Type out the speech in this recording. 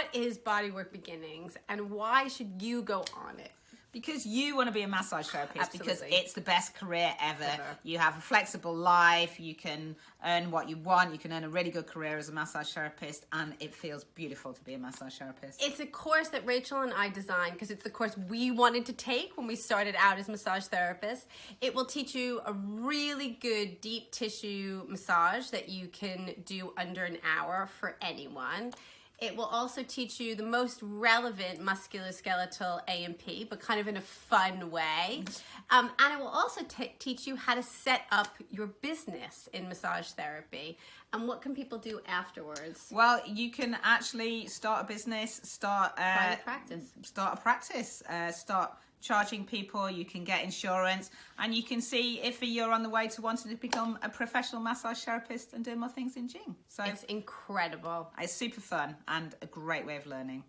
what is Bodywork Beginnings and why should you go on it? Because you want to be a massage therapist. Absolutely. Because it's the best career ever. You have a flexible life, you can earn what you want, you can earn a really good career as a massage therapist, and it feels beautiful to be a massage therapist. It's a course that Rachel and I designed because it's the course we wanted to take when we started out as massage therapists. It will teach you a really good deep tissue massage that you can do under an hour for anyone. It will also teach you the most relevant musculoskeletal A&P, but kind of in a fun way. And it will also teach you how to set up your business in massage therapy. And what can people do afterwards? Well, you can actually start a business, start a practice, start charging people, you can get insurance, and you can see if you're on the way to wanting to become a professional massage therapist and do more things in Jing. So it's incredible. It's super fun and a great way of learning.